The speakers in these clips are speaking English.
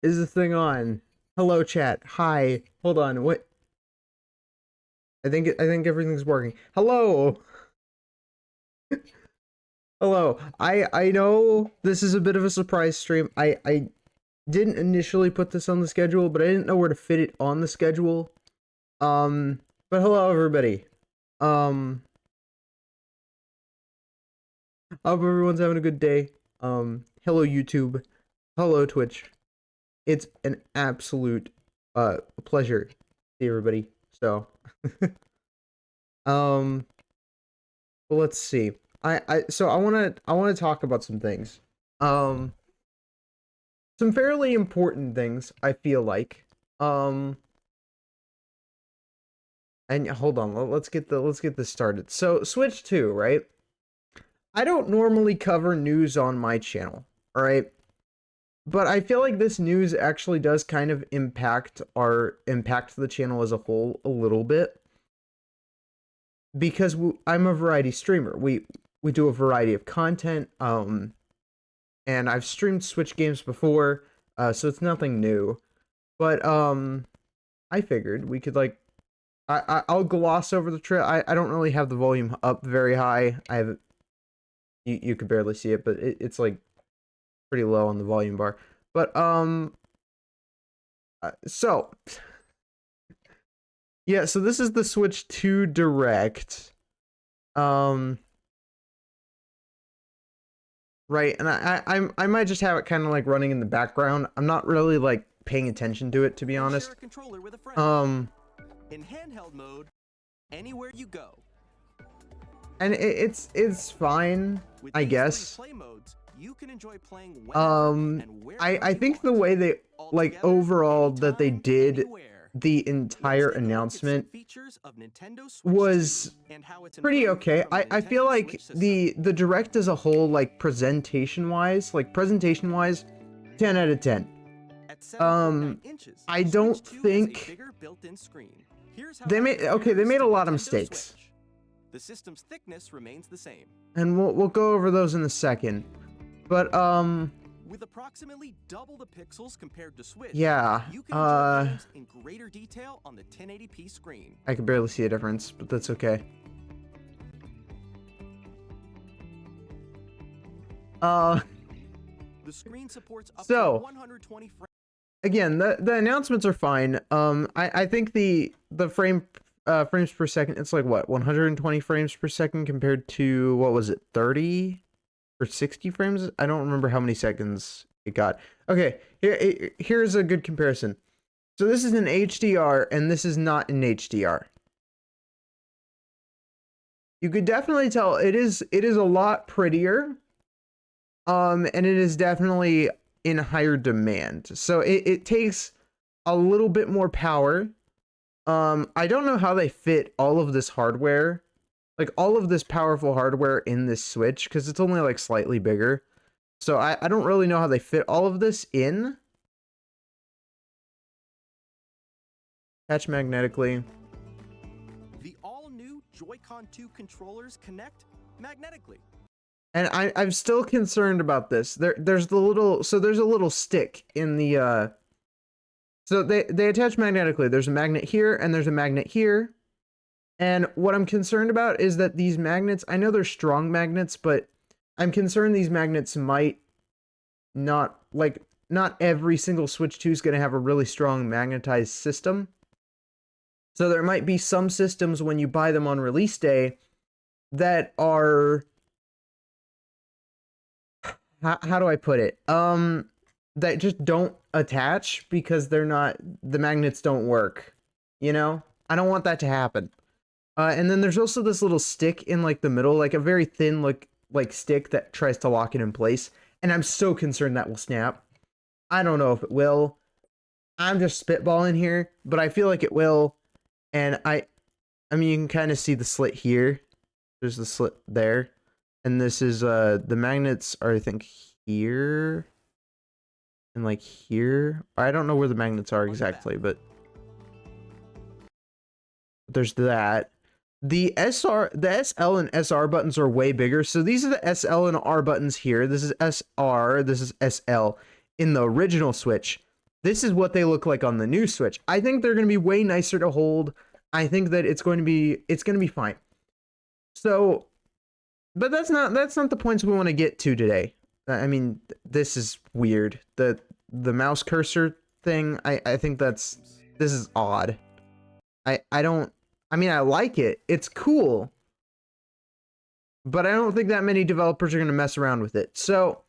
Is this thing on? Hello, chat. Hi. Hold on. What? I think everything's working. Hello. Hello. I know this is a bit of a surprise stream. I didn't initially put this on the schedule, but I didn't know where to fit it on the schedule. But hello everybody. Hope everyone's having a good day. Hello YouTube. Hello Twitch. It's an absolute pleasure to see everybody. So well, let's see. So I wanna talk about some things. Some fairly important things, I feel like. And hold on, let's get this started. So Switch 2, right? I don't normally cover news on my channel, alright? But I feel like this news actually does kind of impact the channel as a whole a little bit. Because I'm a variety streamer. We do a variety of content, and I've streamed Switch games before, so it's nothing new. But I figured we could like, I'll gloss over the trailer. I don't really have the volume up very high. I have, you could barely see it, but it's like pretty low on the volume bar. But so yeah, so this is the Switch 2 Direct. Right, and I might just have it kind of like running in the background. I'm not really like paying attention to it, to be honest. Share a controller with a friend. In handheld mode, anywhere you go. And it's fine, With I these guess. play modes, you can enjoy playing whenever and wherever I you think the want. way they like Altogether, overall that they anytime, did anywhere. the entire Let's take a look at some announcement features of Nintendo Switch was 2 and how it's pretty improved okay. from the I feel Nintendo like Switch system. the direct as a whole, like presentation wise, 10 out of 10. At 7.9 inches, I Switch don't 2 has a think bigger built-in screen. Here's how they that made they compares made a to lot of Nintendo mistakes. Switch. The system's thickness remains the same. And we'll go over those in a second. But with approximately double the pixels compared to Switch, yeah, you can enjoy games in greater detail on the 1080p screen. I can barely see a difference, but that's okay. The screen supports up to 120 frames. Again, the announcements are fine. I think the frames per second, it's like what, 120 frames per second compared to, what was it, 30 or 60 frames? I don't remember how many seconds it got. Okay, here's a good comparison. So this is an HDR and this is not an HDR. You could definitely tell it is a lot prettier. And it is definitely in higher demand. So it takes a little bit more power. I don't know how they fit all of this hardware, like all of this powerful hardware in this Switch, because it's only like slightly bigger. So I don't really know how they fit all of this in. Attach magnetically. The all-new Joy-Con 2 controllers connect magnetically. And I'm still concerned about this. There's a little stick in the so they attach magnetically. There's a magnet here and there's a magnet here. And what I'm concerned about is that these magnets, I know they're strong magnets, but I'm concerned these magnets might not, like, not every single Switch 2 is going to have a really strong magnetized system. So there might be some systems when you buy them on release day that are, how do I put it? That just don't attach because the magnets don't work. You know? I don't want that to happen. And then there's also this little stick in like the middle, like a very thin like stick that tries to lock it in place. And I'm so concerned that will snap. I don't know if it will. I'm just spitballing here, but I feel like it will. And I mean, you can kind of see the slit here. There's the slit there. And this is, the magnets are, I think, here. And, like, here. I don't know where the magnets are exactly, but there's that. The SL and SR buttons are way bigger. So these are the SL and R buttons here. This is SR. This is SL in the original Switch. This is what they look like on the new Switch. I think they're going to be way nicer to hold. I think that it's going to be fine. So, but that's not the points we want to get to today. I mean, this is weird. The mouse cursor thing, I think this is odd. I mean, I like it. It's cool. But I don't think that many developers are going to mess around with it. So,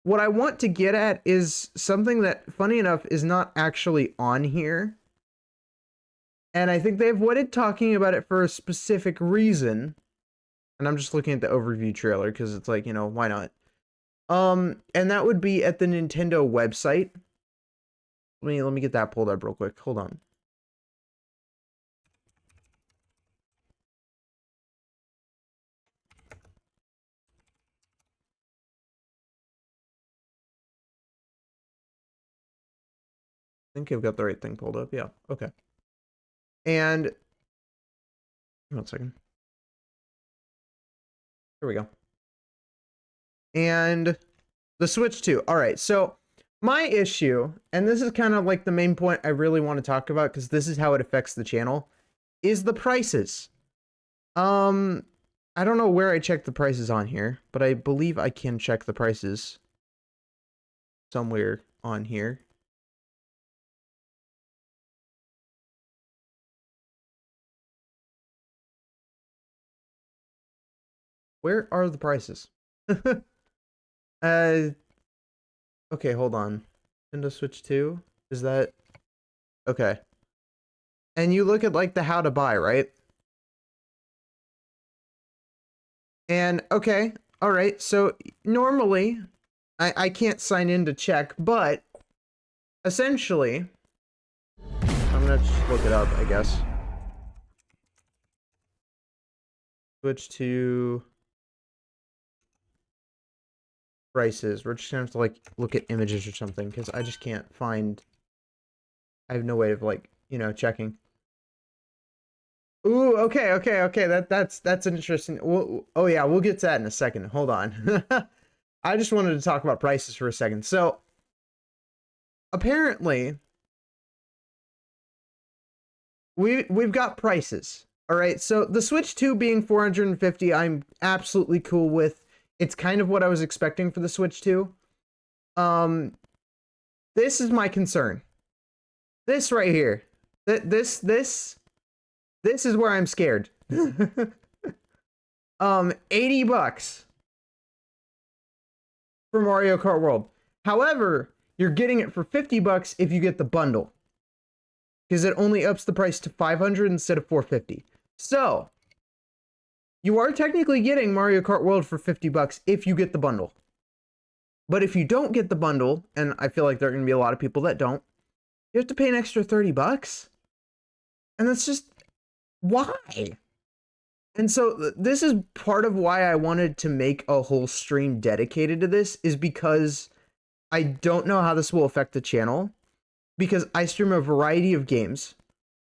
what I want to get at is something that, funny enough, is not actually on here. And I think they avoided talking about it for a specific reason. And I'm just looking at the overview trailer because it's like, you know, why not? And that would be at the Nintendo website. Let me get that pulled up real quick. Hold on. I think I've got the right thing pulled up. Yeah. Okay. And 1 second. Here we go. And the Switch 2. All right. So my issue, and this is kind of like the main point I really want to talk about because this is how it affects the channel, is the prices. I don't know where I checked the prices on here, but I believe I can check the prices somewhere on here. Where are the prices? Okay, hold on. Nintendo Switch 2? Is that... Okay. And you look at, like, the how to buy, right? And, okay, alright, so normally, I can't sign in to check, but essentially, I'm gonna just look it up, I guess. Switch to prices. We're just gonna have to, like, look at images or something, because I just can't find... I have no way of, like, you know, checking. Ooh, okay. That's interesting. Oh yeah, we'll get to that in a second. Hold on. I just wanted to talk about prices for a second. So, apparently, we've got prices. All right. So the Switch 2 being $450, I'm absolutely cool with. It's kind of what I was expecting for the Switch 2. This is my concern. This right here. This is where I'm scared. $80 for Mario Kart World. However, you're getting it for $50 if you get the bundle. Because it only ups the price to $500 instead of $450. So, you are technically getting Mario Kart World for $50 if you get the bundle. But if you don't get the bundle, and I feel like there are going to be a lot of people that don't, you have to pay an extra $30. And that's just... why? And so this is part of why I wanted to make a whole stream dedicated to this, is because I don't know how this will affect the channel, because I stream a variety of games.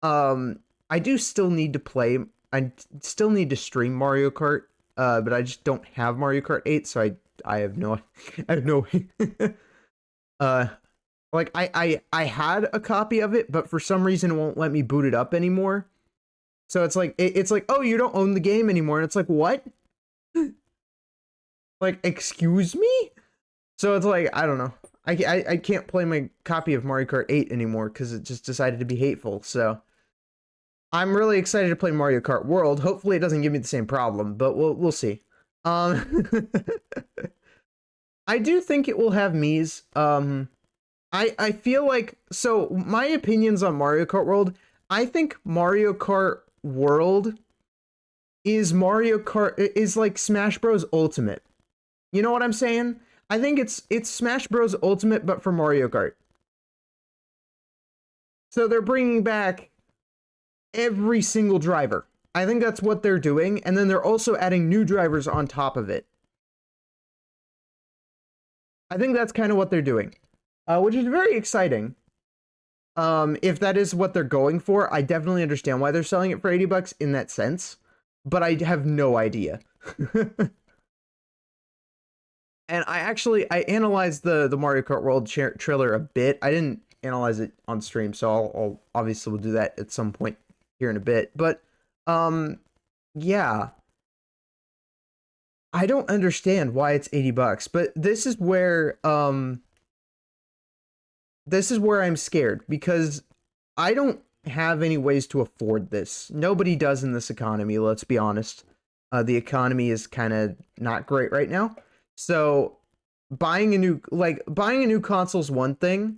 I do still need to play, I still need to stream Mario Kart, but I just don't have Mario Kart 8, so I have no, like I had a copy of it, but for some reason it won't let me boot it up anymore. So it's like, oh, you don't own the game anymore. And it's like, what? Like, excuse me? So it's like, I don't know. I can't play my copy of Mario Kart 8 anymore because it just decided to be hateful. So I'm really excited to play Mario Kart World. Hopefully it doesn't give me the same problem, but we'll see. I do think it will have Mii's. I feel like, so my opinions on Mario Kart World, I think Mario Kart World is like Smash Bros Ultimate. You know what I'm saying? I think it's Smash Bros Ultimate but for Mario Kart. So they're bringing back every single driver. I think that's what they're doing, and then they're also adding new drivers on top of it. I think that's kind of what they're doing, which is very exciting. If that is what they're going for, I definitely understand why they're selling it for $80 in that sense, but I have no idea. And I analyzed the Mario Kart World trailer a bit. I didn't analyze it on stream, so I'll obviously will do that at some point here in a bit. But yeah, I don't understand why it's $80, but this is where I'm scared, because I don't have any ways to afford this. Nobody does in this economy, let's be honest. The economy is kind of not great right now. So buying a new console is one thing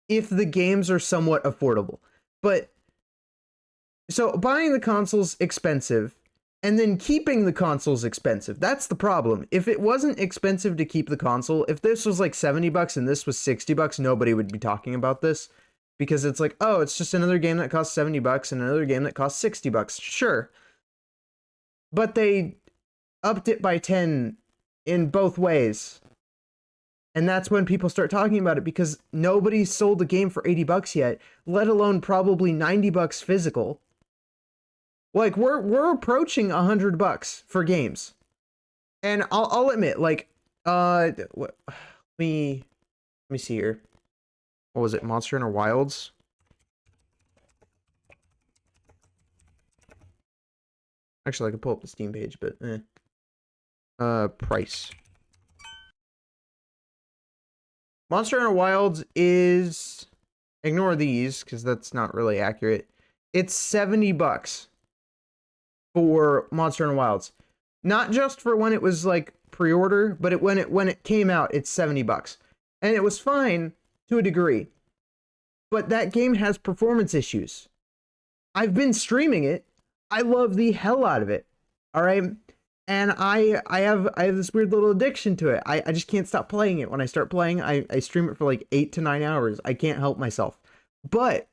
if the games are somewhat affordable. But so buying the console's expensive, and then keeping the console's expensive. That's the problem. If it wasn't expensive to keep the console, if this was like $70 and this was $60, nobody would be talking about this, because it's like, oh, it's just another game that costs $70 and another game that costs $60. Sure. But they upped it by 10 in both ways. And that's when people start talking about it, because nobody's sold the game for $80 yet, let alone probably $90 physical. Like, we're approaching $100 for games. And I'll admit, like, let me see here. What was it? Monster Hunter Wilds? Actually, I could pull up the Steam page, but price. Monster Hunter Wilds is, ignore these because that's not really accurate. It's $70 for Monster Hunter Wilds. Not just for when it was like pre-order, but when it came out, it's $70. And it was fine to a degree. But that game has performance issues. I've been streaming it. I love the hell out of it. All right? And I have this weird little addiction to it. I just can't stop playing it. When I start playing, I stream it for like 8 to 9 hours. I can't help myself. But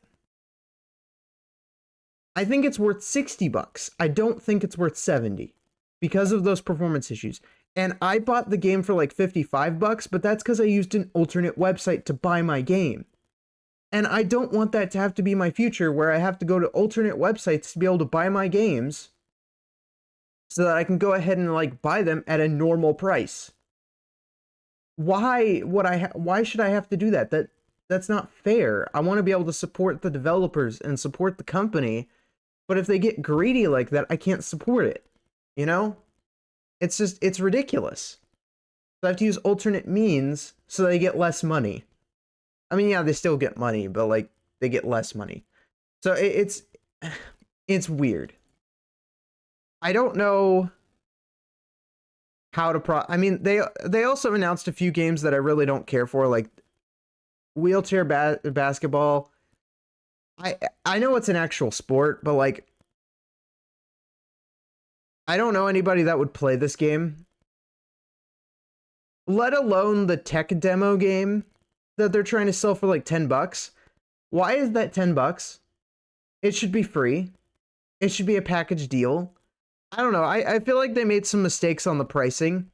I think it's worth $60. I don't think it's worth $70 because of those performance issues. And I bought the game for like $55, but that's because I used an alternate website to buy my game. And I don't want that to have to be my future, where I have to go to alternate websites to be able to buy my games so that I can go ahead and like buy them at a normal price. Why should I have to do that? That's not fair. I want to be able to support the developers and support the company, but if they get greedy like that, I can't support it. You know? It's ridiculous. So I have to use alternate means so they get less money. I mean, yeah, they still get money, but like they get less money. So it's weird. I don't know how to I mean, they also announced a few games that I really don't care for, like wheelchair basketball. I know it's an actual sport, but like I don't know anybody that would play this game. Let alone the tech demo game that they're trying to sell for like $10. Why is that $10? It should be free. It should be a package deal. I don't know. I feel like they made some mistakes on the pricing.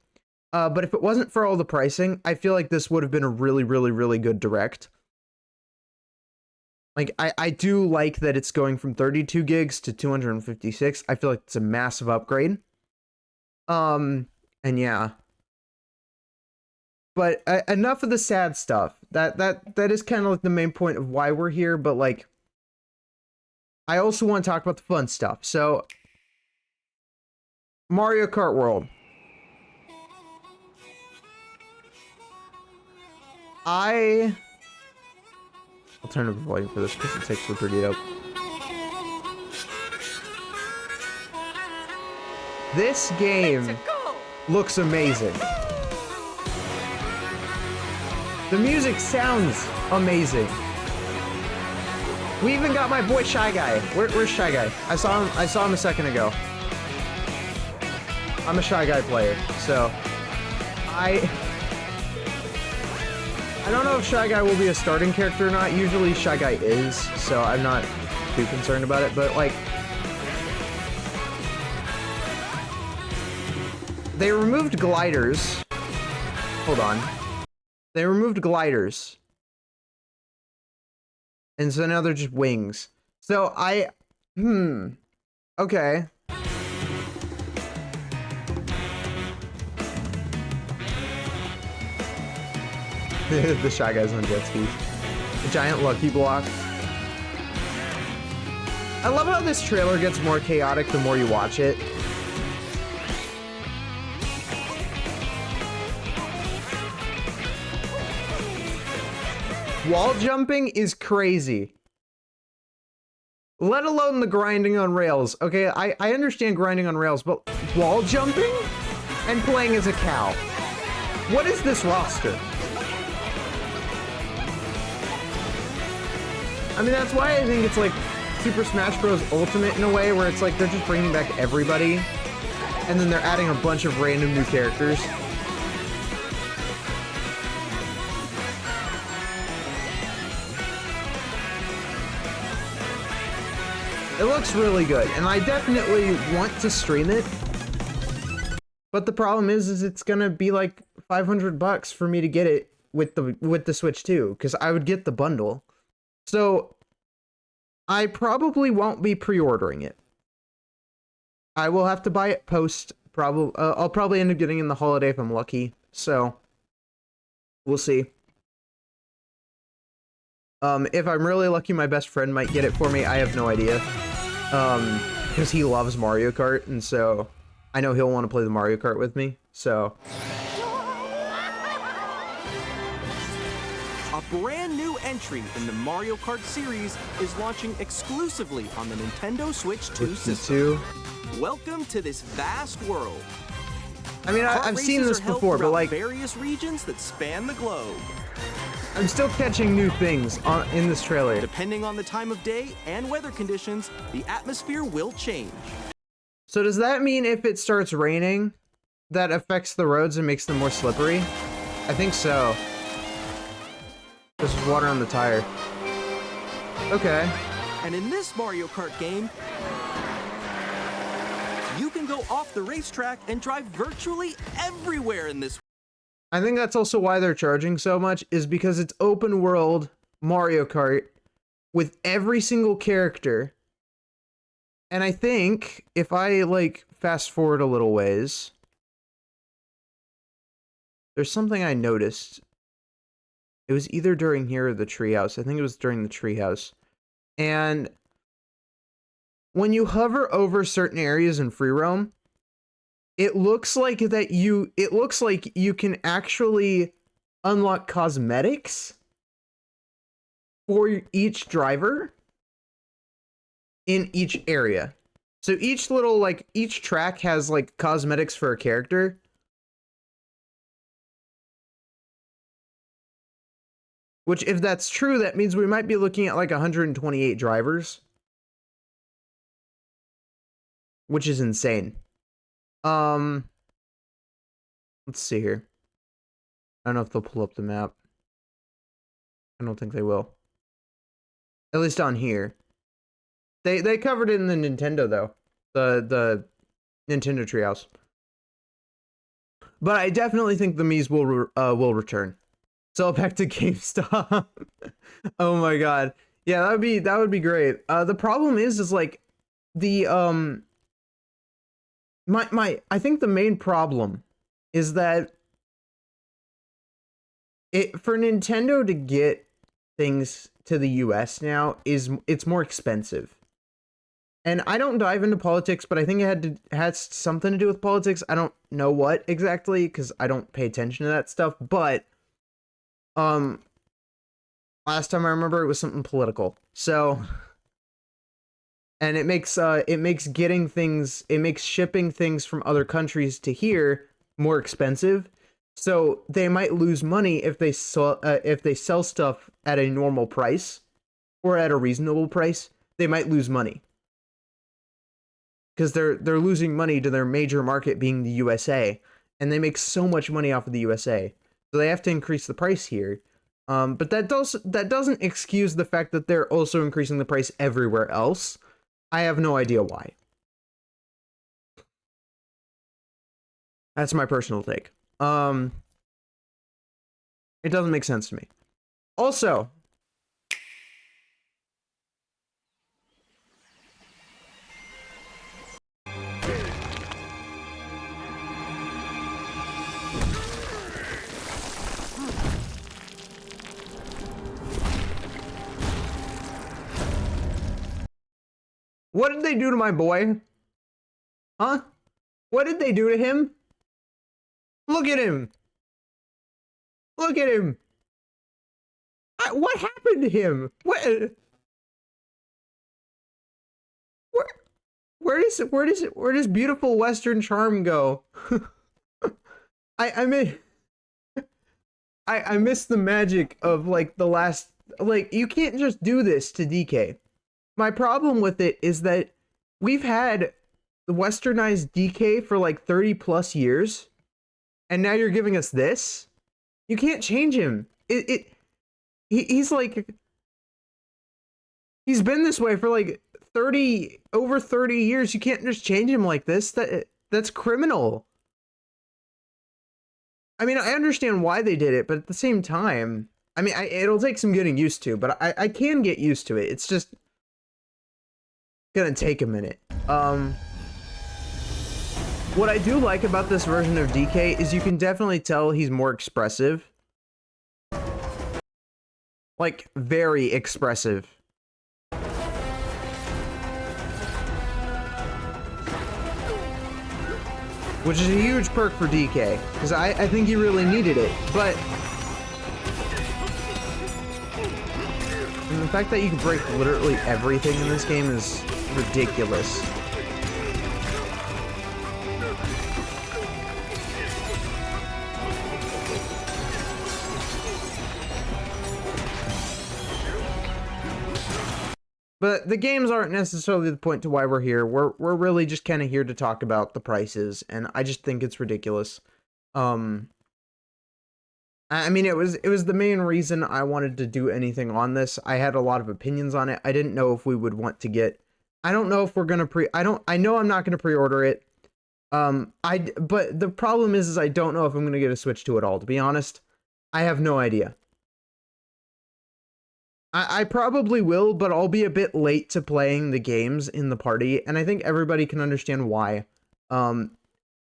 But if it wasn't for all the pricing, I feel like this would have been a really, really, really good direct. Like, I do like that it's going from 32 gigs to 256. I feel like it's a massive upgrade. And yeah. But enough of the sad stuff. That is kind of like the main point of why we're here. But like, I also want to talk about the fun stuff. So, Mario Kart World. I'll turn up the volume for this because it takes super dope. This game looks amazing. The music sounds amazing. We even got my boy Shy Guy. Where's Shy Guy? I saw him a second ago. I'm a Shy Guy player, so I don't know if Shy Guy will be a starting character or not. Usually Shy Guy is, so I'm not too concerned about it, but like, they removed gliders. Hold on. They removed gliders. And so now they're just wings. So okay. The Shy Guy's on jet skis. A giant lucky block. I love how this trailer gets more chaotic the more you watch it. Wall jumping is crazy. Let alone the grinding on rails. Okay, I understand grinding on rails, but wall jumping and playing as a cow. What is this roster? I mean, that's why I think it's like Super Smash Bros. Ultimate in a way, where it's like they're just bringing back everybody, and then they're adding a bunch of random new characters. It looks really good, and I definitely want to stream it. But the problem is it's gonna be like $500 for me to get it with the Switch too, because I would get the bundle. So I probably won't be pre-ordering it. I will have to buy it post. I'll probably end up getting it in the holiday if I'm lucky. So we'll see. If I'm really lucky, my best friend might get it for me. I have no idea. Because he loves Mario Kart, and so I know he'll want to play the Mario Kart with me. So A brand new entry in the Mario Kart series is launching exclusively on the Nintendo Switch 2 system. Welcome to this vast world. I mean, I've seen this before, but like various regions that span the globe. I'm still catching new things in this trailer. Depending on the time of day and weather conditions, the atmosphere will change. So does that mean if it starts raining, that affects the roads and makes them more slippery? I think so. This is water on the tire. Okay. And in this Mario Kart game, you can go off the racetrack and drive virtually everywhere in this. I think that's also why they're charging so much, is because it's open world Mario Kart with every single character. And I think if I like fast forward a little ways, there's something I noticed. It was either during here or the treehouse. I think it was during the treehouse. And when you hover over certain areas in free roam, it looks like you can actually unlock cosmetics for each driver in each area. So each little, each track has like cosmetics for a character. Which, if that's true, that means we might be looking at like 128 drivers. Which is insane. Let's see here. I don't know if they'll pull up the map. I don't think they will. At least on here. They covered it in the Nintendo though. The Nintendo Treehouse. But I definitely think the Mii's will return. So back to GameStop. Oh my god. Yeah, that would be great. The problem is like the I think the main problem is that for Nintendo to get things to the US now it's more expensive. And I don't dive into politics, but I think it has something to do with politics. I don't know what exactly, because I don't pay attention to that stuff, but last time I remember it was something political. So, and it makes shipping things from other countries to here more expensive. So they might lose money if they sell stuff at a normal price or at a reasonable price. They might lose money because they're losing money to their major market being the USA, and they make so much money off of the USA. So they have to increase the price here. But that doesn't excuse the fact that they're also increasing the price everywhere else. I have no idea why. That's my personal take. It doesn't make sense to me. Also, What did they do to my boy? Huh? What did they do to him? Look at him. Look at him. What happened to him? Where does beautiful Western charm go? I mean, I miss the magic of like the last, like, you can't just do this to DK. My problem with it is that we've had the westernized DK for like 30 plus years, and now you're giving us this? You can't change him. He's like, he's been this way for like over 30 years. You can't just change him like this. That's criminal. I mean, I understand why they did it, but at the same time, I mean, it'll take some getting used to, but I can get used to it. It's just gonna take a minute. What I do like about this version of DK is you can definitely tell he's more expressive. Like, very expressive. Which is a huge perk for DK, because I think he really needed it, but... And the fact that you can break literally everything in this game is ridiculous. But the games aren't necessarily the point to why we're here. We're really just kind of here to talk about the prices, and I just think it's ridiculous. I mean, it was the main reason I wanted to do anything on this. I had a lot of opinions on it. I didn't know if we would want to get. I don't know if we're gonna I know I'm not gonna pre-order it. But the problem is I don't know if I'm gonna get a Switch 2 at all. To be honest, I have no idea. I probably will, but I'll be a bit late to playing the games in the party, and I think everybody can understand why.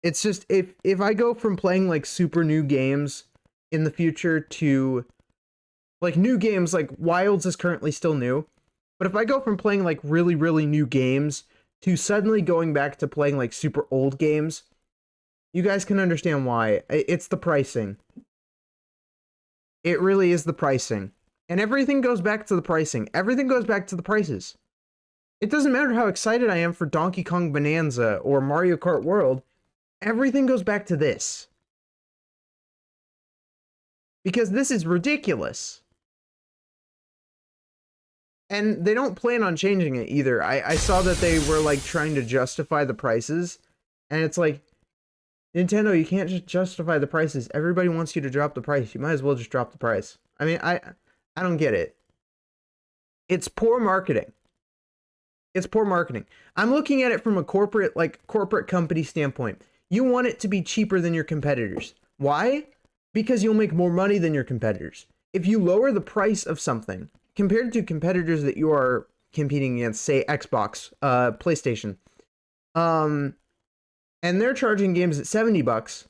It's just, if I go from playing, like, super new games in the future to, like, new games, like, Wilds is currently still new, but if I go from playing, like, really, really new games to suddenly going back to playing, like, super old games, you guys can understand why. It's the pricing. It really is the pricing. And everything goes back to the pricing. Everything goes back to the prices. It doesn't matter how excited I am for Donkey Kong Bonanza or Mario Kart World. Everything goes back to this. Because this is ridiculous. And they don't plan on changing it either. I saw that they were like trying to justify the prices. And it's like, Nintendo, you can't just justify the prices. Everybody wants you to drop the price. You might as well just drop the price. I mean, I don't get it. It's poor marketing. It's poor marketing. I'm looking at it from a corporate company standpoint. You want it to be cheaper than your competitors. Why? Because you'll make more money than your competitors. If you lower the price of something compared to competitors that you are competing against, say Xbox, PlayStation, and they're charging games at $70,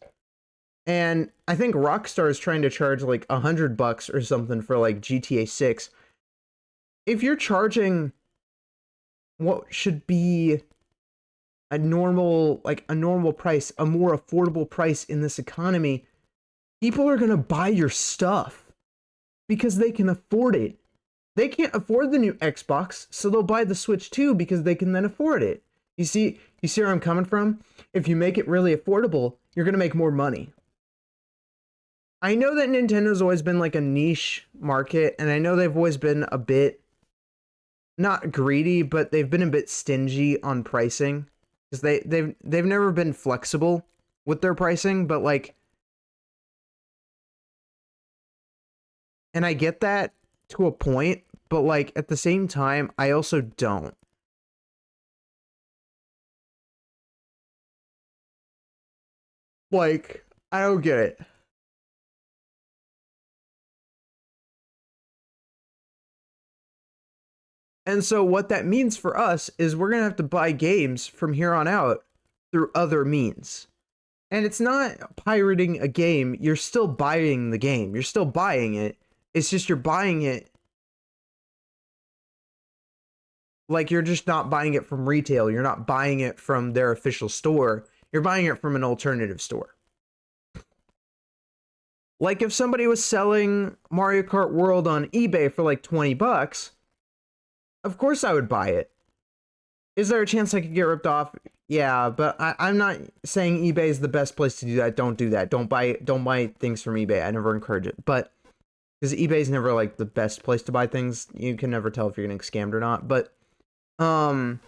and I think Rockstar is trying to charge like $100 or something for like GTA 6. If you're charging what should be a normal price, a more affordable price in this economy, people are going to buy your stuff because they can afford it. They can't afford the new Xbox, so they'll buy the Switch 2 because they can then afford it. You see where I'm coming from? If you make it really affordable, you're going to make more money. I know that Nintendo's always been like a niche market, and I know they've always been a bit, not greedy, but they've been a bit stingy on pricing, because they've never been flexible with their pricing, but like, and I get that to a point, but like at the same time, I also don't. Like, I don't get it. And so what that means for us is we're going to have to buy games from here on out through other means. And it's not pirating a game. You're still buying the game. You're still buying it. It's just you're buying it Like, you're just not buying it from retail. You're not buying it from their official store. You're buying it from an alternative store. Like, if somebody was selling Mario Kart World on eBay for like 20 bucks, of course I would buy it. Is there a chance I could get ripped off? Yeah, but I'm not saying eBay is the best place to do that. Don't do that. Don't buy things from eBay. I never encourage it. But because eBay is never like the best place to buy things. You can never tell if you're getting scammed or not. But I'm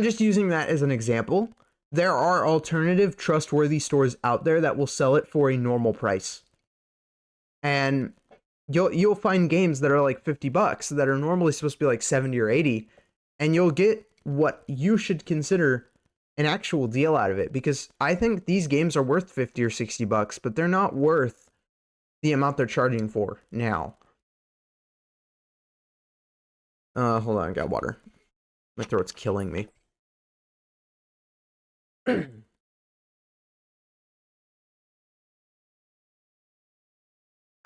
just using that as an example. There are alternative trustworthy stores out there that will sell it for a normal price. And you'll find games that are like 50 bucks that are normally supposed to be like 70 or 80, and you'll get what you should consider an actual deal out of it, because I think these games are worth 50 or 60 bucks, but they're not worth the amount they're charging for now. Hold on, I got water. My throat's killing me.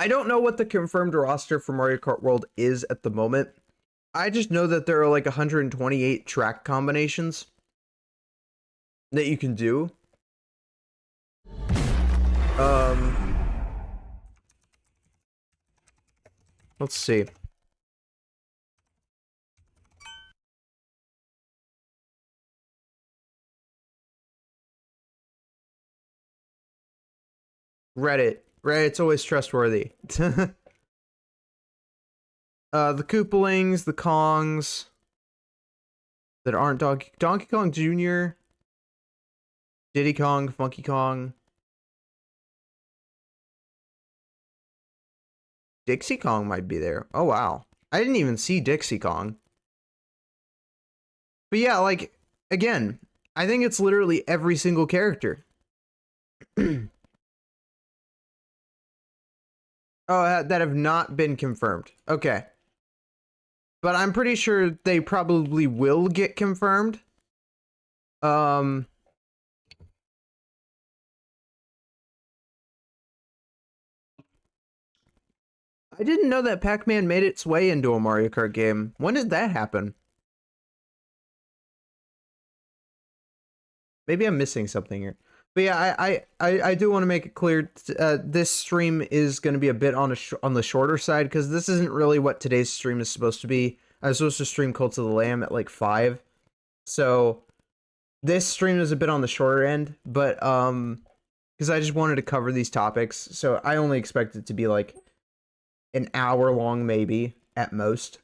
I don't know what the confirmed roster for Mario Kart World is at the moment. I just know that there are like 128 track combinations that you can do. Let's see. Reddit's always trustworthy. The Koopalings, the Kongs that aren't Donkey Kong Jr., Diddy Kong, Funky Kong, Dixie Kong might be there. Oh wow, I didn't even see Dixie Kong. But yeah, like, again, I think it's literally every single character. Oh, that have not been confirmed. Okay. But I'm pretty sure they probably will get confirmed. I didn't know that Pac-Man made its way into a Mario Kart game. When did that happen? Maybe I'm missing something here. But yeah, I do want to make it clear, this stream is going to be a bit on the shorter side, because this isn't really what today's stream is supposed to be. I was supposed to stream Cult of the Lamb at like 5. So this stream is a bit on the shorter end, but because I just wanted to cover these topics. So I only expect it to be like an hour long, maybe at most.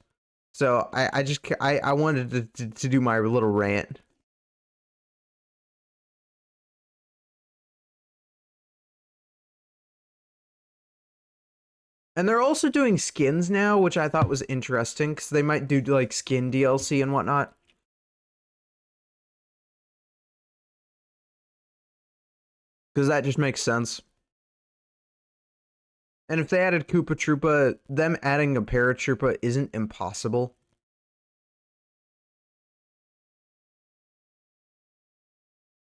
So I wanted to do my little rant. And they're also doing skins now, which I thought was interesting, because they might do like skin DLC and whatnot. Because that just makes sense. And if they added Koopa Troopa, them adding a Paratroopa isn't impossible.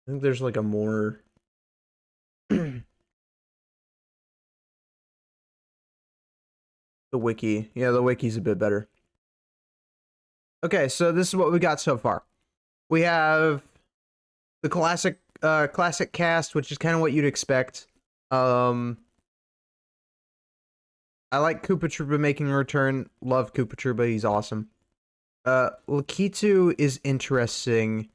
I think there's like a more... The wiki. Yeah, the wiki's a bit better. Okay, so this is what we got so far. We have the classic cast, which is kind of what you'd expect. I like Koopa Troopa making a return. Love Koopa Troopa, he's awesome. Lakitu is interesting.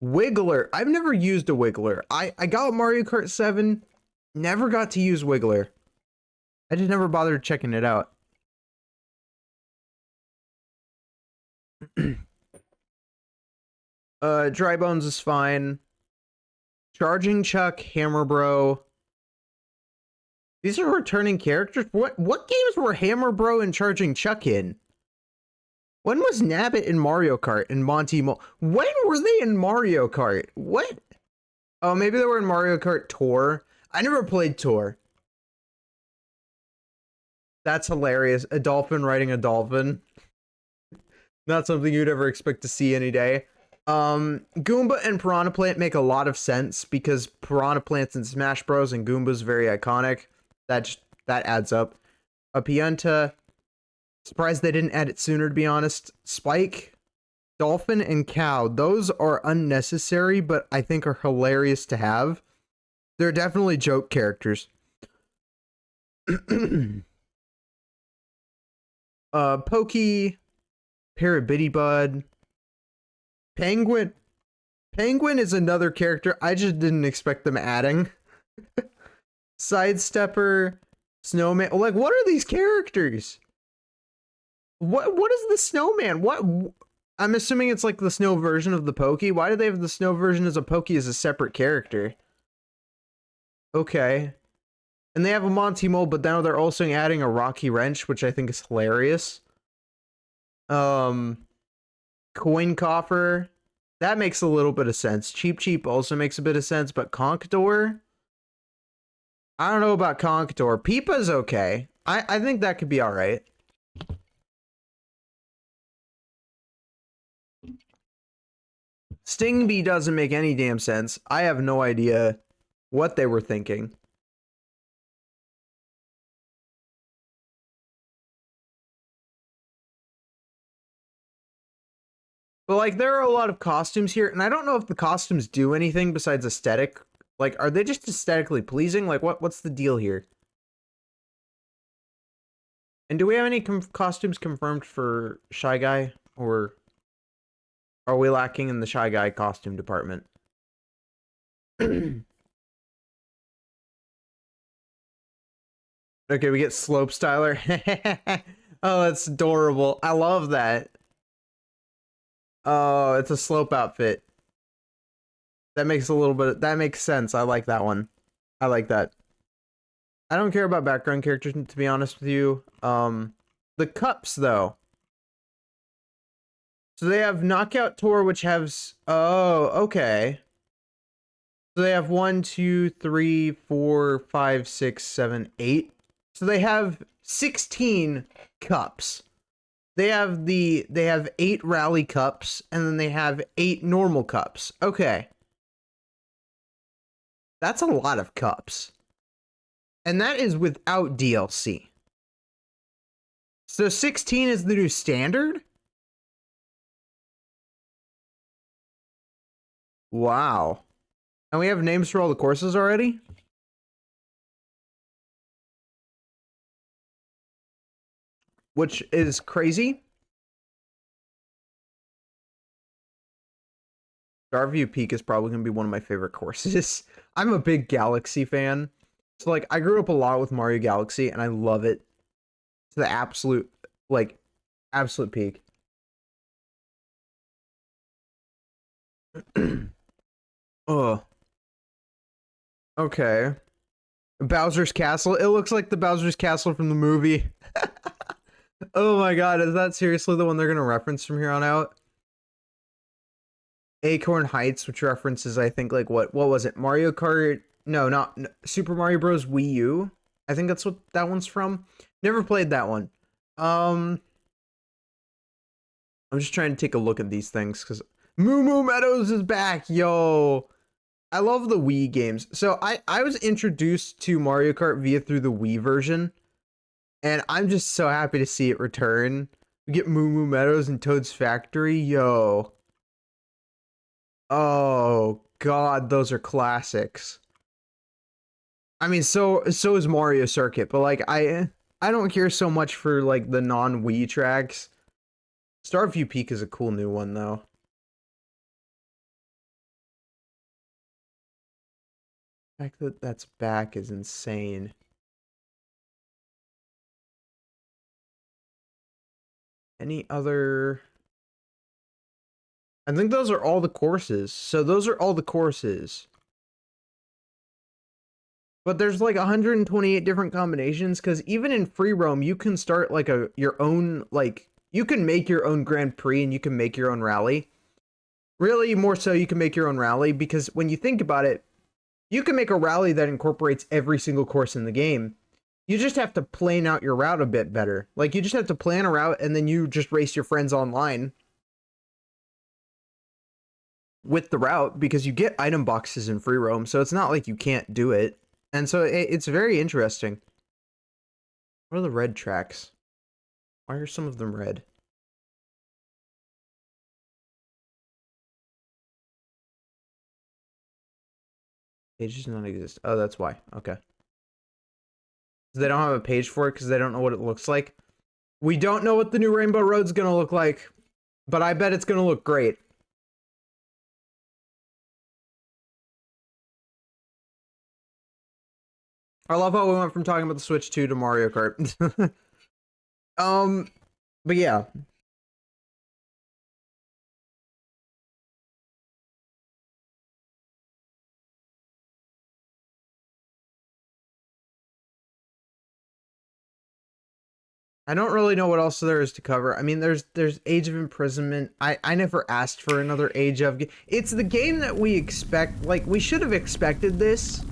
Wiggler. I've never used a Wiggler. I got Mario Kart 7, never got to use Wiggler. I just never bothered checking it out. Dry Bones is fine. Charging Chuck, Hammer Bro. These are returning characters? What games were Hammer Bro and Charging Chuck in? When was Nabbit in Mario Kart and Monty When were they in Mario Kart? What? Oh, maybe they were in Mario Kart Tour. I never played Tour. That's hilarious. A dolphin riding a dolphin. Not something you'd ever expect to see any day. Goomba and Piranha Plant make a lot of sense because Piranha Plant's in Smash Bros. And Goomba's very iconic. That adds up. A Pianta. Surprised they didn't add it sooner, to be honest. Spike, Dolphin, and Cow. Those are unnecessary, but I think are hilarious to have. They're definitely joke characters. Pokey, Parabitty Penguin. Penguin is another character I just didn't expect them adding. Sidestepper, Snowman. Like, what are these characters? What is the Snowman? What? I'm assuming it's like the snow version of the Pokey. Why do they have the snow version as a Pokey as a separate character? Okay. And they have a Monty Mole, but now they're also adding a Rocky Wrench, which I think is hilarious. Coin Coffer. That makes a little bit of sense. Cheap Cheap also makes a bit of sense, but Conkedor? I don't know about Conkedor. Peepa's okay. I think that could be alright. Stingbee doesn't make any damn sense. I have no idea what they were thinking. But like, there are a lot of costumes here, and I don't know if the costumes do anything besides aesthetic. Like, are they just aesthetically pleasing? Like, what's the deal here? And do we have any costumes confirmed for Shy Guy, or are we lacking in the Shy Guy costume department? Okay, we get Slopestyler. Oh, that's adorable. I love that. Oh, it's a slope outfit. That makes a little bit, that makes sense. I like that one. I like that. I don't care about background characters, to be honest with you. The cups, though. So they have Knockout Tour, which has, oh, okay. So they have 1, 2, 3, 4, 5, 6, 7, 8. So they have 16 cups. They have 8 rally cups, and then they have 8 normal cups. Okay. That's a lot of cups. And that is without DLC. So 16 is the new standard? Wow. And we have names for all the courses already? Which is crazy. Starview Peak is probably going to be one of my favorite courses. I'm a big Galaxy fan. So, like, I grew up a lot with Mario Galaxy, and I love it to the absolute, like, absolute peak. Oh. Okay. Bowser's Castle. It looks like the Bowser's Castle from the movie. Oh my god, is that seriously the one they're going to reference from here on out? Acorn Heights, which references, I think, like, what was it? Mario Kart? No, not Super Mario Bros. Wii U. I think that's what that one's from. Never played that one. I'm just trying to take a look at these things, because Moo Moo Meadows is back, yo! I love the Wii games. So I was introduced to Mario Kart through the Wii version, and I'm just so happy to see it return. We get Moo Moo Meadows and Toad's Factory, yo. Oh god, those are classics. I mean, so is Mario Circuit, but like I don't care so much for like the non-Wii tracks. Starview Peak is a cool new one though. The fact that that's back is insane. Any other? I think those are all the courses. So those are all the courses. But there's like 128 different combinations, because even in free roam, you can start like your own, like, you can make your own Grand Prix and you can make your own rally. Really, more so, you can make your own rally, because when you think about it, you can make a rally that incorporates every single course in the game. You just have to plan out your route a bit better. Like, you just have to plan a route and then you just race your friends online with the route, because you get item boxes in free roam, so it's not like you can't do it. And so it's very interesting. What are the red tracks? Why are some of them red? Pages do not exist. Oh, that's why. Okay. They don't have a page for it because they don't know what it looks like. We don't know what the new Rainbow Road's gonna look like, but I bet it's gonna look great. I love how we went from talking about the Switch 2 to Mario Kart. But yeah. I don't really know what else there is to cover. I mean, there's Age of Imprisonment. I never asked for another Age of. It's the game that we expect. Like, we should have expected this,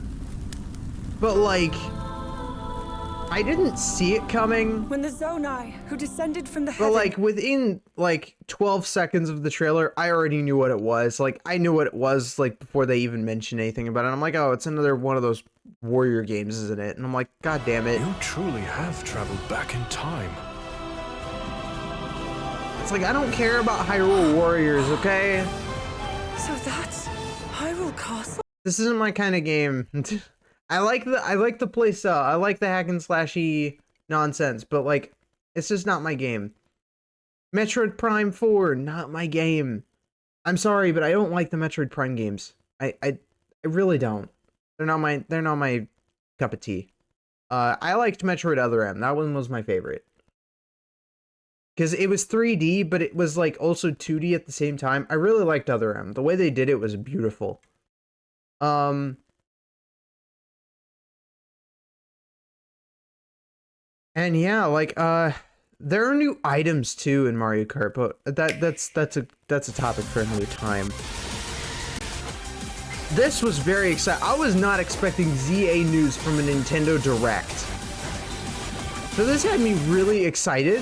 but like, I didn't see it coming. When the Zonai, who descended from the But heaven... like, within like 12 seconds of the trailer, I already knew what it was. Like, I knew what it was like before they even mentioned anything about it. I'm like, oh, it's another one of those warrior games, isn't it? And I'm like, god damn it. You truly have traveled back in time. It's like, I don't care about Hyrule Warriors, okay? So that's Hyrule Castle? This isn't my kind of game. I like the play style. I like the hack and slashy nonsense, but like, it's just not my game. Metroid Prime 4, not my game. I'm sorry, but I don't like the Metroid Prime games. I really don't. They're not my cup of tea. I liked Metroid Other M. That one was my favorite. Because it was 3D, but it was like also 2D at the same time. I really liked Other M. The way they did it was beautiful. And yeah, like there are new items too in Mario Kart, but that's a topic for another time. This was very exciting. I was not expecting ZA news from a Nintendo Direct. So this had me really excited.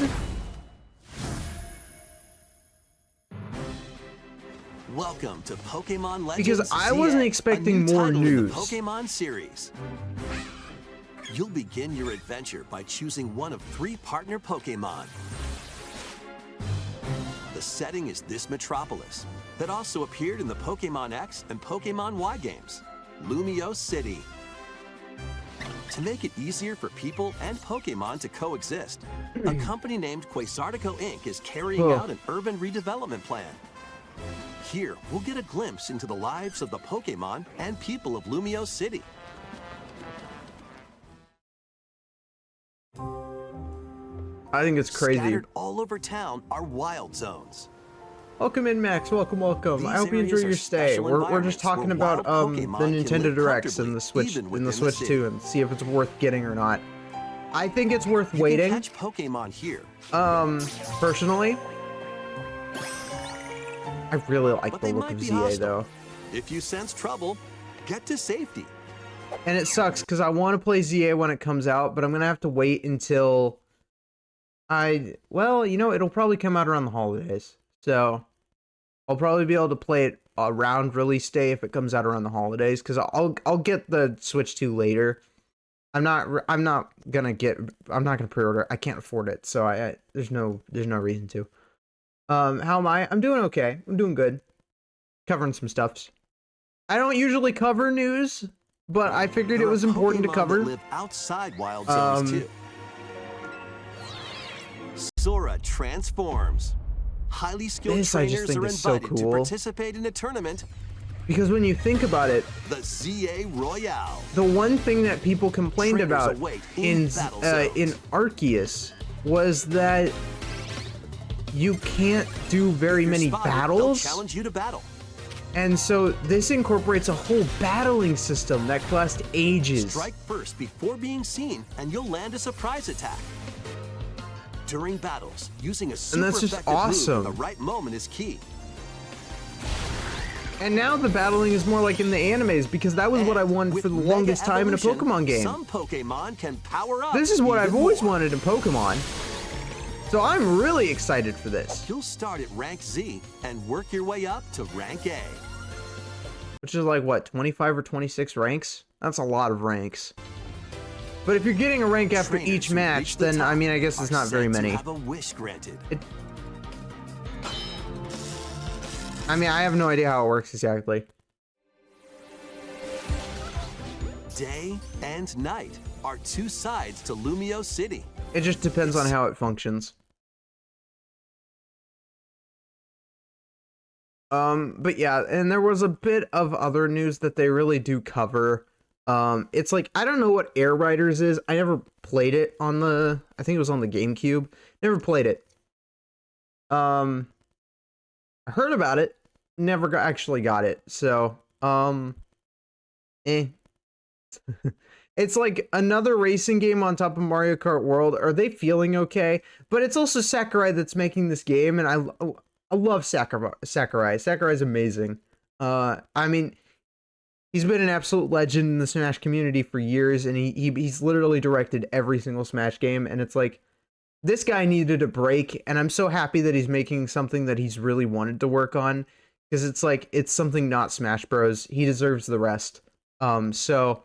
Welcome to Pokemon Legends Because I ZA, wasn't expecting a new more title in the news. Pokemon series. You'll begin your adventure by choosing one of 3 partner Pokemon. The setting is this metropolis that also appeared in the Pokemon X and Pokemon Y games, Lumio City. To make it easier for people and Pokemon to coexist, a company named Quasartico Inc. is carrying out an urban redevelopment plan. Here, we'll get a glimpse into the lives of the Pokemon and people of Lumio City. I think it's crazy. Scattered all over town are wild zones. Welcome in, Max. Welcome. These I hope you enjoy areas your are stay. special We're just environments talking where about wild the Pokemon can Nintendo live Directs and the comfortably, Switch even in the within the Switch city. 2 and see if it's worth getting or not. I think it's worth You waiting. can catch Pokemon here, Personally, I really like but the they look might of be ZA hostile. though. If you sense trouble, get to safety. And it sucks because I want to play ZA when it comes out, but I'm gonna have to wait until well, you know, it'll probably come out around the holidays. So I'll probably be able to play it around release day if it comes out around the holidays, because I'll get the Switch 2 later. I'm not gonna pre-order. I can't afford it, so there's no reason to. How am I? I'm doing okay. I'm doing good. Covering some stuffs. I don't usually cover news, but I figured it There are was important to Pokemon cover. that live outside wild zones too. Sora transforms. Highly skilled This I just trainers think are is so invited to cool. participate in a tournament, Because when you think about it, the ZA Royale. the one thing that people complained Trainers about await in battle zones. in Arceus was that you can't do very If you're many spotted, battles. they'll challenge you to battle. And so this incorporates a whole battling system that could last ages. Strike first before being seen, and you'll land a surprise attack. During battles, using a super that's just effective awesome. move at the right moment is key. And now the battling is more like in the animes, because that was what I wanted With for the Mega longest time in a Evolution, Pokemon game. Some Pokemon can power up. This is what I've even always more. wanted in Pokemon. So I'm really excited for this. You'll start at rank Z and work your way up to rank A. Which is like, what, 25 or 26 ranks? That's a lot of ranks. But if you're getting a rank after Trainers each who match, reach the then I top mean, I guess are it's not very said to many. have a wish granted. I mean, I have no idea how it works exactly. Day and night are two sides to Lumio City. It just depends on how it functions. But yeah, and there was a bit of other news that they really do cover. It's like, I don't know what Air Riders is. I never played it on the, I think it was on the GameCube. Never played it. I heard about it, never actually got it. So, eh. It's like another racing game on top of Mario Kart World. Are they feeling okay? But it's also Sakurai that's making this game, and I love Sakurai. Sakurai's amazing. I mean, he's been an absolute legend in the Smash community for years, and he's literally directed every single Smash game, and it's like, this guy needed a break, and I'm so happy that he's making something that he's really wanted to work on, because it's like, it's something not Smash Bros. He deserves the rest. So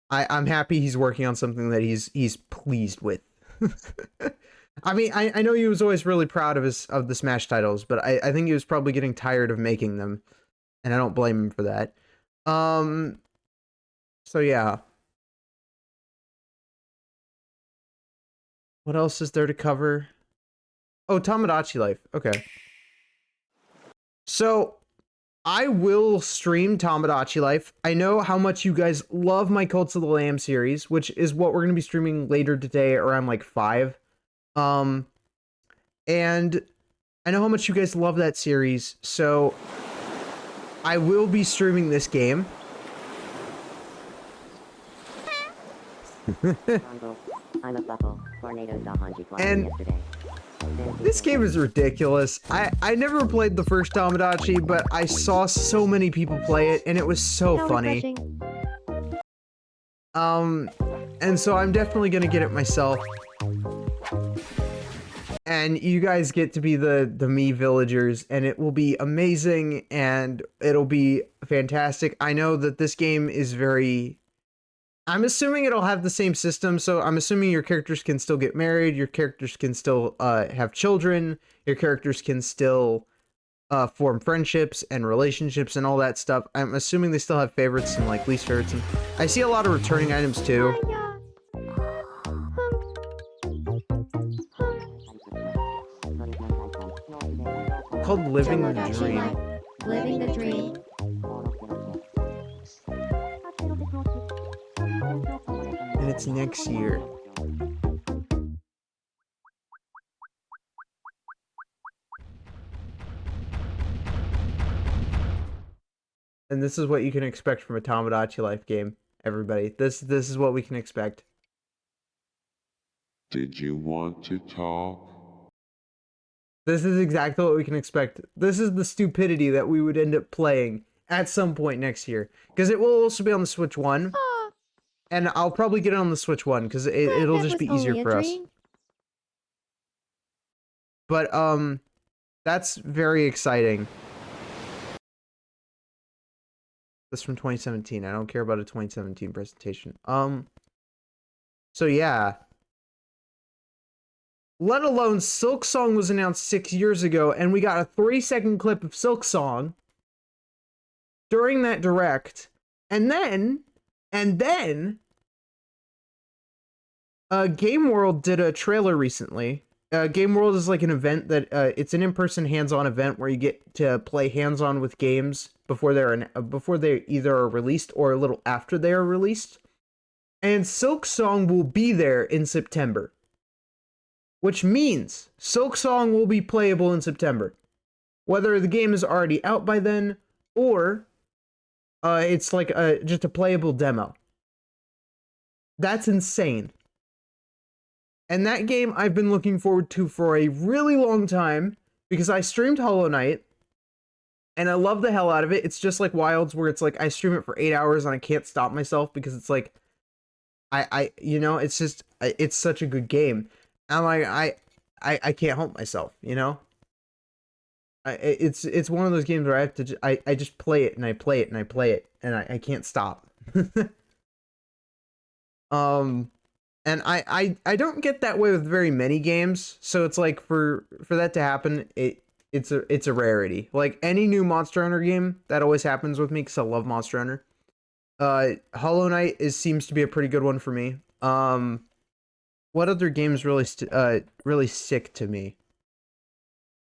I'm happy he's working on something that he's pleased with. I mean, I know he was always really proud of the Smash titles, but I think he was probably getting tired of making them, and I don't blame him for that. So yeah. What else is there to cover? Oh, Tomodachi Life. Okay. So I will stream Tomodachi Life. I know how much you guys love my Cults of the Lamb series, which is what we're going to be streaming later today around like 5. And I know how much you guys love that series, so I will be streaming this game. And this game is ridiculous. I never played the first Tomodachi, but I saw so many people play it, and it was so funny. And so I'm definitely gonna get it myself. And you guys get to be the me villagers, and it will be amazing, and it'll be fantastic. I know that this game is very... I'm assuming it'll have the same system, so I'm assuming your characters can still get married, your characters can still have children, your characters can still form friendships and relationships and all that stuff. I'm assuming they still have favorites and like least favorites. And I see a lot of returning items too. Called Living the Dream. Living the Dream. And it's next year. And this is what you can expect from a Tomodachi Life game, everybody. This is what we can expect. Did you want to talk? This is exactly what we can expect. This is the stupidity that we would end up playing at some point next year. Because it will also be on the Switch 1. And I'll probably get it on the Switch 1 because it'll just be easier for us. But that's very exciting. This is from 2017. I don't care about a 2017 presentation. So yeah. Let alone Silk Song was announced 6 years ago, and we got a 3-second clip of Silk Song during that direct, and then Game World did a trailer recently. Game World is like an event that it's an in-person hands-on event where you get to play hands-on with games before they either are released or a little after they are released. And Silk Song will be there in September, which means Silk Song will be playable in September, whether the game is already out by then or it's like just a playable demo. That's insane. And that game I've been looking forward to for a really long time because I streamed Hollow Knight and I love the hell out of it. It's just like Wilds where it's like I stream it for 8 hours and I can't stop myself because it's like you know, it's just it's such a good game. I'm like I can't help myself, you know? It's one of those games where I have to I just play it and I play it and I play it and I can't stop. And I don't get that way with very many games, so it's like for that to happen, it's a rarity. Like any new Monster Hunter game, that always happens with me because I love Monster Hunter. Hollow Knight seems to be a pretty good one for me. What other games really stick to me?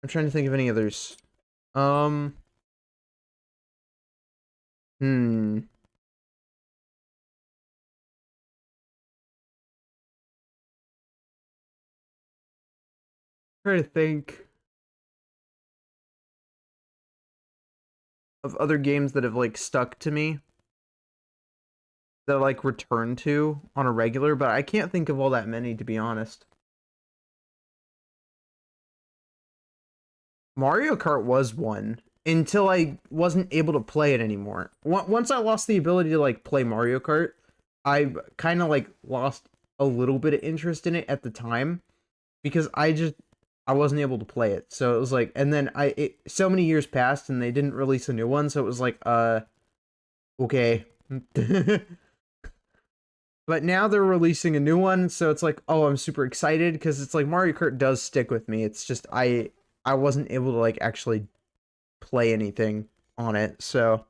I'm trying to think of any others. Hmm. Trying to think of other games that have like stuck to me that I like return to on a regular, but I can't think of all that many, to be honest. Mario Kart was one until I wasn't able to play it anymore. Once I lost the ability to like play Mario Kart, I kind of like lost a little bit of interest in it at the time because I wasn't able to play it. So it was like, and then so many years passed and they didn't release a new one, so it was like okay. But now they're releasing a new one, so it's like, oh, I'm super excited because it's like Mario Kart does stick with me. It's just I wasn't able to like actually play anything on it, so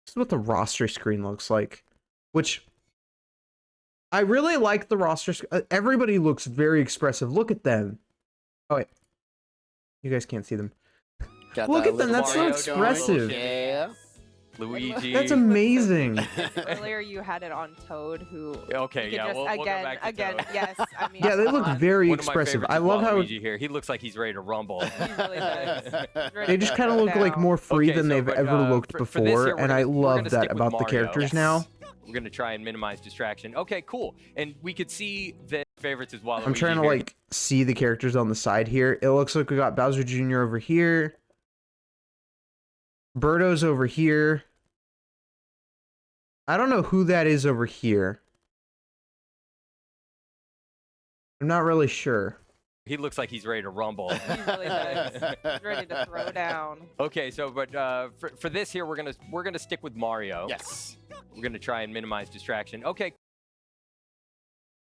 this is what the roster screen looks like, which I really like the roster. Everybody looks very expressive. Look at them. Oh wait, you guys can't see them. Got Look that at them. little That's so Mario expressive. going. Yeah. Luigi. That's amazing. Earlier you had it on Toad, who Okay, you could yeah, just, we'll go again, back to again, Toad. yes. I mean, Yeah, they come look on. very One of my expressive. favorites I is love how Luigi here. He looks like he's ready to rumble. He really does. He's ready they to just kind of throw look like down. more free Okay, than they've but, ever looked for this before, here, and I we're love gonna that stick with about the Mario. characters Yes. now. We're gonna try and minimize distraction. Okay, cool. And we could see the favorites as well. I'm trying to like see the characters on the side here. It looks like we got Bowser Jr. over here. Birdo's over here. I don't know who that is over here. I'm not really sure. He looks like he's ready to rumble. He really does. He's ready to throw down. Okay, so but for this here, we're gonna stick with Mario. Yes. We're gonna try and minimize distraction. Okay.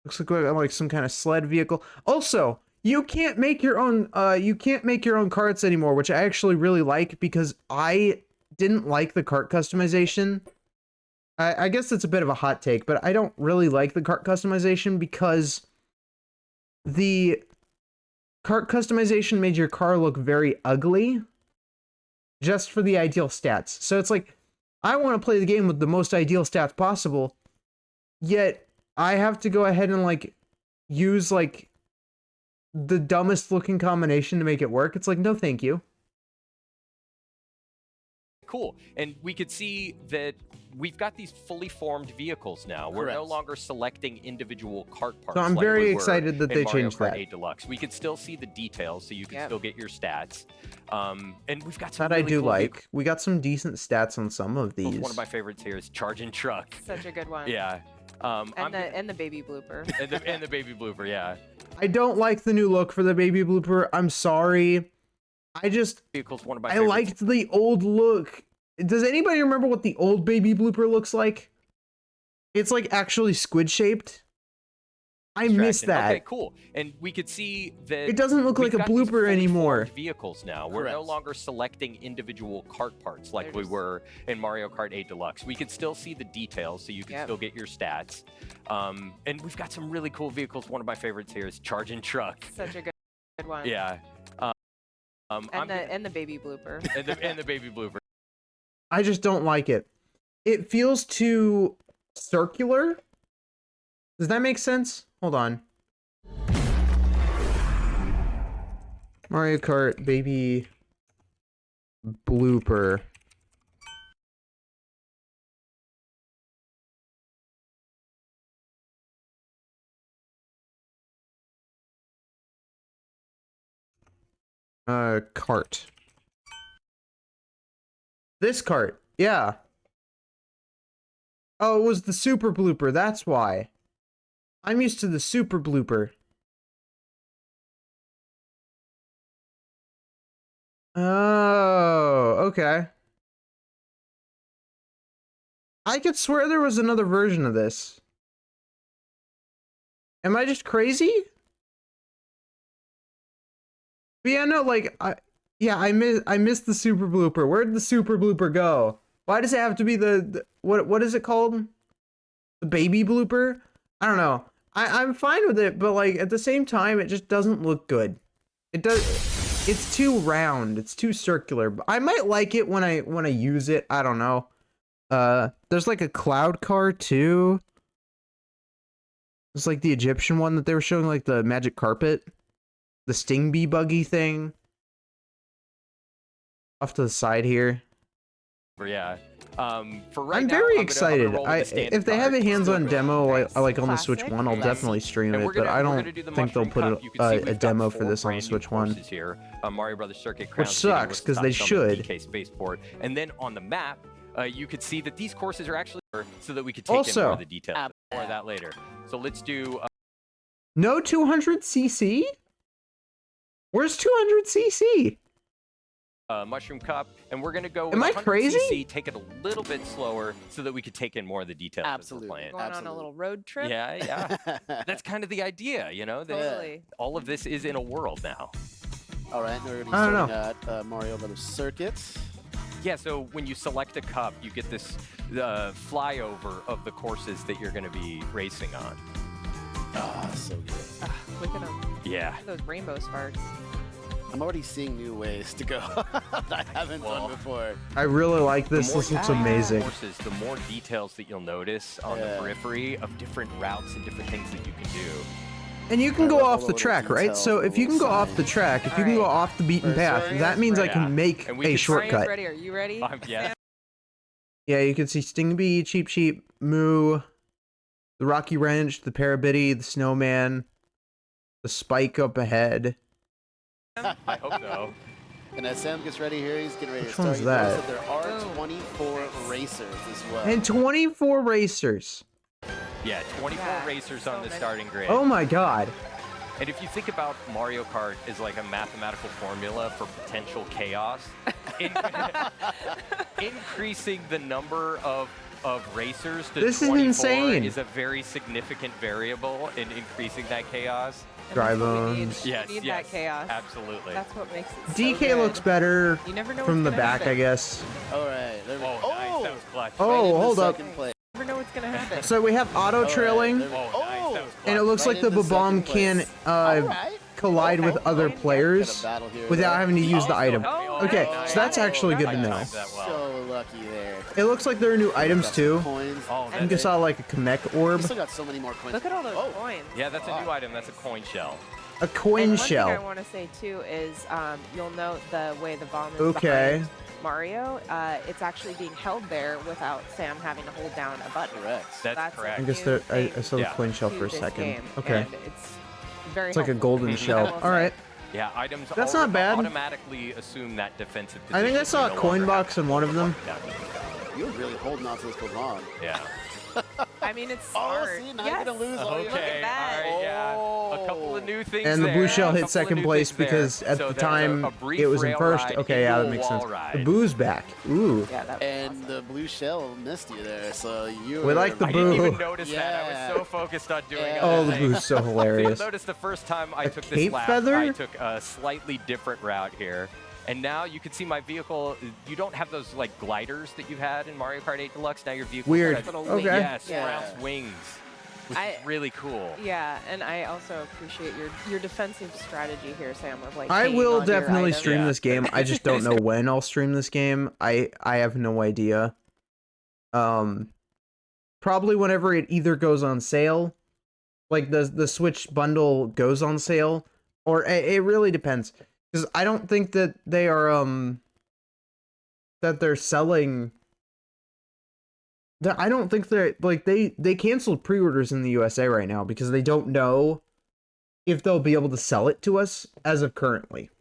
Looks like some kind of sled vehicle. Also, you can't make your own carts anymore, which I actually really like because I didn't like the cart customization. I guess it's a bit of a hot take, but I don't really like the cart customization because the cart customization made your car look very ugly just for the ideal stats. So it's like, I want to play the game with the most ideal stats possible, yet I have to go ahead and like use like the dumbest looking combination to make it work. It's like, no, thank you. Cool. And we could see that we've got these fully formed vehicles now. We're no Correct. longer selecting individual cart parts. So I'm like very we were excited that in they Mario changed Kart that. 8 Deluxe. We could still see the details, so you can Yep. still get your stats. And we've got some That I really do cool like. We got some decent stats on some of vehicles. these. One of my favorites here is Charging Truck. Such a good one. Yeah. And the baby blooper. and the baby blooper, yeah. I don't like the new look for the baby blooper. I'm sorry. Vehicles, one of my I favorites. liked the old look. Does anybody remember what the old baby blooper looks like? It's like actually squid shaped. I miss Distraction. that. Okay, cool. And we could see that It doesn't look we've like a got these blooper fully anymore. formed vehicles now. We're no Correct. longer selecting individual cart parts like They're we just- were in Mario Kart 8 Deluxe. We could still see the details, so you can Yep. still get your stats. And we've got some really cool vehicles. One of my favorites here is Charging Truck. Such a good one. Yeah. And the baby blooper. and the baby blooper. I just don't like it. It feels too circular. Does that make sense? Hold on. Mario Kart baby blooper. Cart. This cart. Yeah. Oh, it was the super blooper. That's why. I'm used to the super blooper. Oh, okay. I could swear there was another version of this. Am I just crazy? But yeah, no, like, I missed the super blooper. Where'd the super blooper go? Why does it have to be the what is it called? The baby blooper? I don't know. I'm fine with it, but like at the same time, it just doesn't look good. It does. It's too round. It's too circular. But I might like it when I use it. I don't know. There's like a cloud car too. It's like the Egyptian one that they were showing, like the magic carpet, the sting bee buggy thing. Off to the side here. Yeah. For right I'm now, very I'm excited. gonna roll with the standard If they have a card. hands-on demo, like on the Switch Classic. 1, I'll definitely stream And it. But I we're don't gonna do the think they'll Mushroom put Cup. You can see a we've got demo for 4 this on the brand new Switch 1. courses here. Mario Brothers Circuit, Crown Which City, sucks, 'cause they Stop Summit, should. DK Spaceport, and then on the map, you could see that these courses are actually so that we could take in Also- more of the details. More of that later. So let's do. No 200cc? Where's 200cc? Mushroom Cup, and we're gonna go. Am with I 100 crazy? cc, take it a little bit slower so that we could take in more of the details. Absolutely. As we're playing. Going on a little road trip. Yeah, yeah. That's kind of the idea, you know. That Totally. all of this is in a world now. All right, we're I don't gonna be starting at Mario Brothers Circuit. Yeah, so when you select a cup, you get this flyover of the courses that you're going to be racing on. Ah, so good. Look at them. Yeah. Those rainbow sparks. I'm already seeing new ways to go that I haven't done before. I really like this. The more This looks you play amazing. Courses, the more details that you'll notice on the periphery of different routes and different things that you can do. And you can I go love all off the the little track, right? details, So the if you can little go off the signs. track, if you can go Alright. off the beaten First path, area, that means I yeah. can make And we a can- shortcut. Ryan's ready. Are you ready? Yeah. Yeah, you can see Stingbee, Cheep Cheep, Moo, the Rocky Wrench, the Parabitty, the Snowman, the Spike up ahead. I hope so. And as Sam gets ready here, he's getting ready Which to start. one's He knows that? There are Boom. 24 racers as well. And 24 racers. Yeah, 24 Yeah, racers so on the many. starting grid. Oh my god. And if you think about Mario Kart as like a mathematical formula for potential chaos, increasing the number of racers to This is 24 insane. is a very significant variable in increasing that chaos. And that's what we Dry need. bones. Yes, We need yes, that chaos. absolutely. That's what makes it so DK good. looks better You never know from the what's gonna back, I happen. guess. All right. There we Oh, go. nice, that was clutch. Oh, right into hold up. second place. You never know what's gonna happen. So we have auto All right, trailing, there we- Oh, nice, that was clutch. and it looks Right like the into bomb second can place. All right. collide with Okay. other Fine, yeah. players Got a battle here, without though. having to use the Oh, item. Oh, Okay, nice. so that's actually good to I know. timed that well. So lucky there. It looks like there are new items Got some too. Coins. Oh, You that's can saw like a Kamek We orb, still got so many more coins. Look at all those Oh. coins. Yeah, that's a new item. That's a coin shell. a coin And one thing I shell. want to say too is you'll note the way the bomb is Okay. behind Mario. It's actually being held there without Sam having to hold down a button. Correct. That's a correct. I guess new I thing saw the Yeah. coin shell to for a this second. game, Okay, and it's very it's like a helpful. golden Mhm. I shell. will All say. right. Yeah, items That's not bad. automatically assume that defensive I think I position, saw so a you no coin longer box have in one of them. to- You're really holding on to this for long. Yeah. I mean, it's Oh, smart. see, now yes. you're gonna lose all your. Okay. that. All right. Yeah. A couple of Oh. new things. And the there, blue shell a hit couple of second new place things there. because at So the there's a time brief it was in rail first. ride Okay, yeah, into that a makes sense. wall ride. The boo's back. Ooh. Yeah, that was And awesome. the blue shell missed you there, so you. We were- like the I didn't even boo. notice that. I was so focused on doing Yeah. other Oh, the things. boo's so You'll hilarious. notice the first time I A took this cape lap, feather? I took a slightly different route here. And now you can see my vehicle. You don't have those like gliders that you had in Mario Kart 8 Deluxe. Now your vehicle Weird. has Little Okay. yes, Yeah. sprouts wings, which I- is really cool. Yeah, and I also appreciate your defensive strategy here, Sam. Of like. I hanging will onto your definitely items. stream Yeah. this game. I just don't know when I'll stream this game. I have no idea. Probably whenever it either goes on sale, like the Switch bundle goes on sale, or it really depends. Because I don't think that they are that they're selling. I don't think they're like they canceled pre-orders in the USA right now because they don't know if they'll be able to sell it to us as of currently.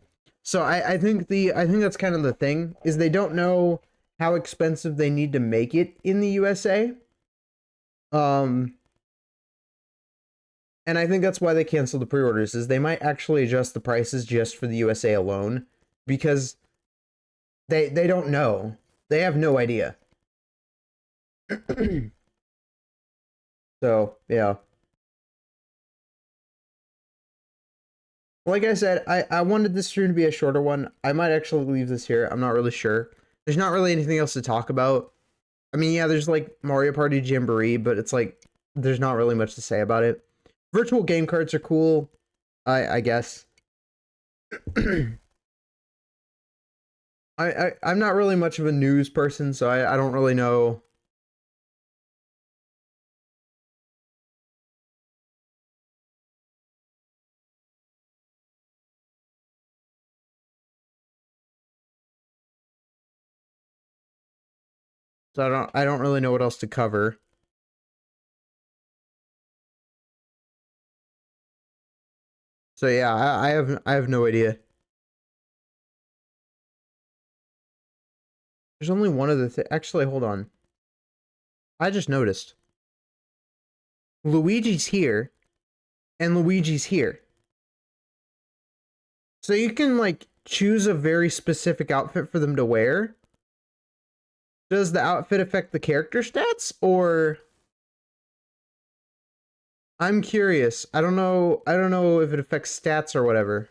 So I think that's kind of the thing is they don't know how expensive they need to make it in the USA. And I think that's why they canceled the pre-orders is they might actually adjust the prices just for the USA alone because they don't know. They have no idea. So, yeah. Like I said, I wanted this stream to be a shorter one. I might actually leave this here. I'm not really sure. There's not really anything else to talk about. I mean, yeah, there's like Mario Party Jamboree, but it's like there's not really much to say about it. Virtual game cards are cool, I guess. I'm not really much of a news person, so I don't really know. So I don't really know what else to cover. So yeah, I have no idea. There's only one other thing. Actually, hold on. I just noticed. Luigi's here, and Luigi's here. So you can like choose a very specific outfit for them to wear. Does the outfit affect the character stats, or? I'm curious. I don't know if it affects stats or whatever.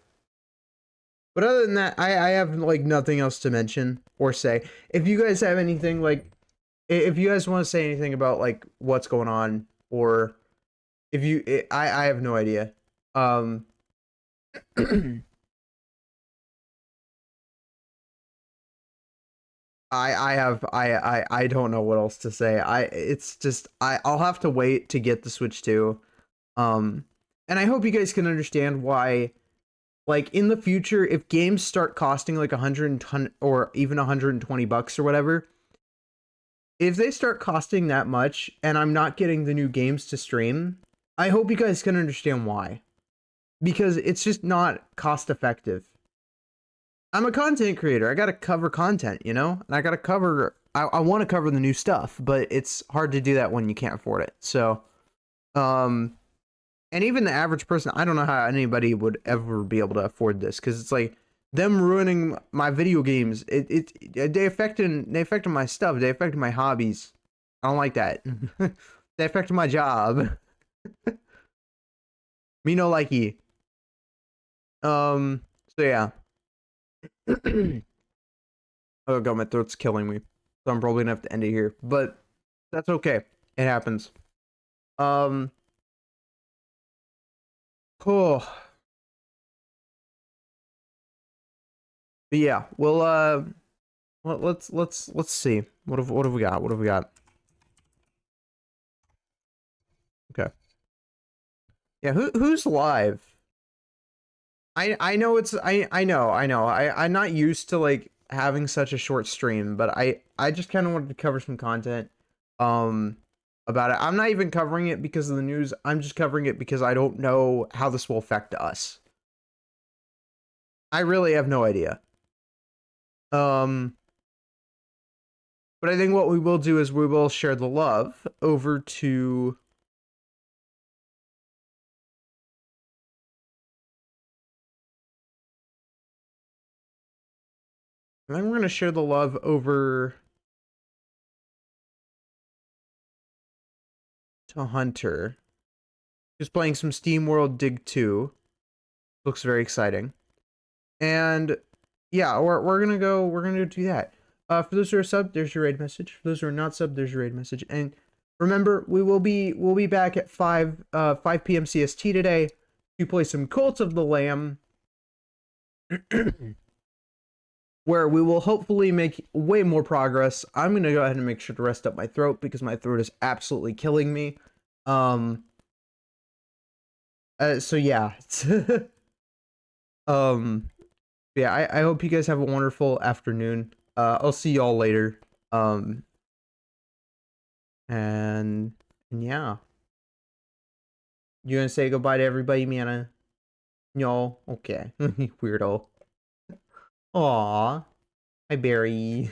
But other than that, I have like nothing else to mention or say. If you guys have anything like, if you guys want to say anything about like what's going on, or if you, I have no idea. I don't know what else to say. It's just I'll have to wait to get the Switch 2. And I hope you guys can understand why, like in the future, if games start costing like 110 or even 120 bucks or whatever, if they start costing that much and I'm not getting the new games to stream, I hope you guys can understand why. Because it's just not cost effective. I'm a content creator. I gotta cover content, you know? And I gotta cover, I want to cover the new stuff, but it's hard to do that when you can't afford it. So, and even the average person, I don't know how anybody would ever be able to afford this, because it's like them ruining my video games. They affected my stuff. They affected my hobbies. I don't like that. They affected my job. Me no likey. So yeah. Oh god, my throat's killing me. So I'm probably gonna have to end it here. But that's okay. It happens. Oh. But yeah, well let's see. What have we got? What have we got? Okay. Yeah, who's live? I know it's I know. I'm not used to like having such a short stream, but I just kind of wanted to cover some content about it. I'm not even covering it because of the news. I'm just covering it because I don't know how this will affect us. I really have no idea. But I think what we will do is we will share the love over to I think we're going to share the love over to Hunter. Just playing some Steam World Dig 2. Looks very exciting. And yeah, we're going to go do that. For those who are subbed, there's your raid message. For those who are not subbed, there's your raid message. And remember, we'll be back at 5 p.m. CST today to play some Cult of the Lamb. Where we will hopefully make way more progress. I'm going to go ahead and make sure to rest up my throat because my throat is absolutely killing me. So yeah. Yeah, I hope you guys have a wonderful afternoon. I'll see y'all later. And yeah. You gonna say goodbye to everybody, Miana? No? Okay. Weirdo. Aw. Hi, Barry.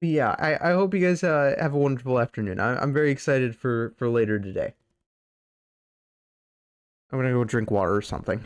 Yeah, I hope you guys have a wonderful afternoon. I'm very excited for later today. I'm gonna go drink water or something.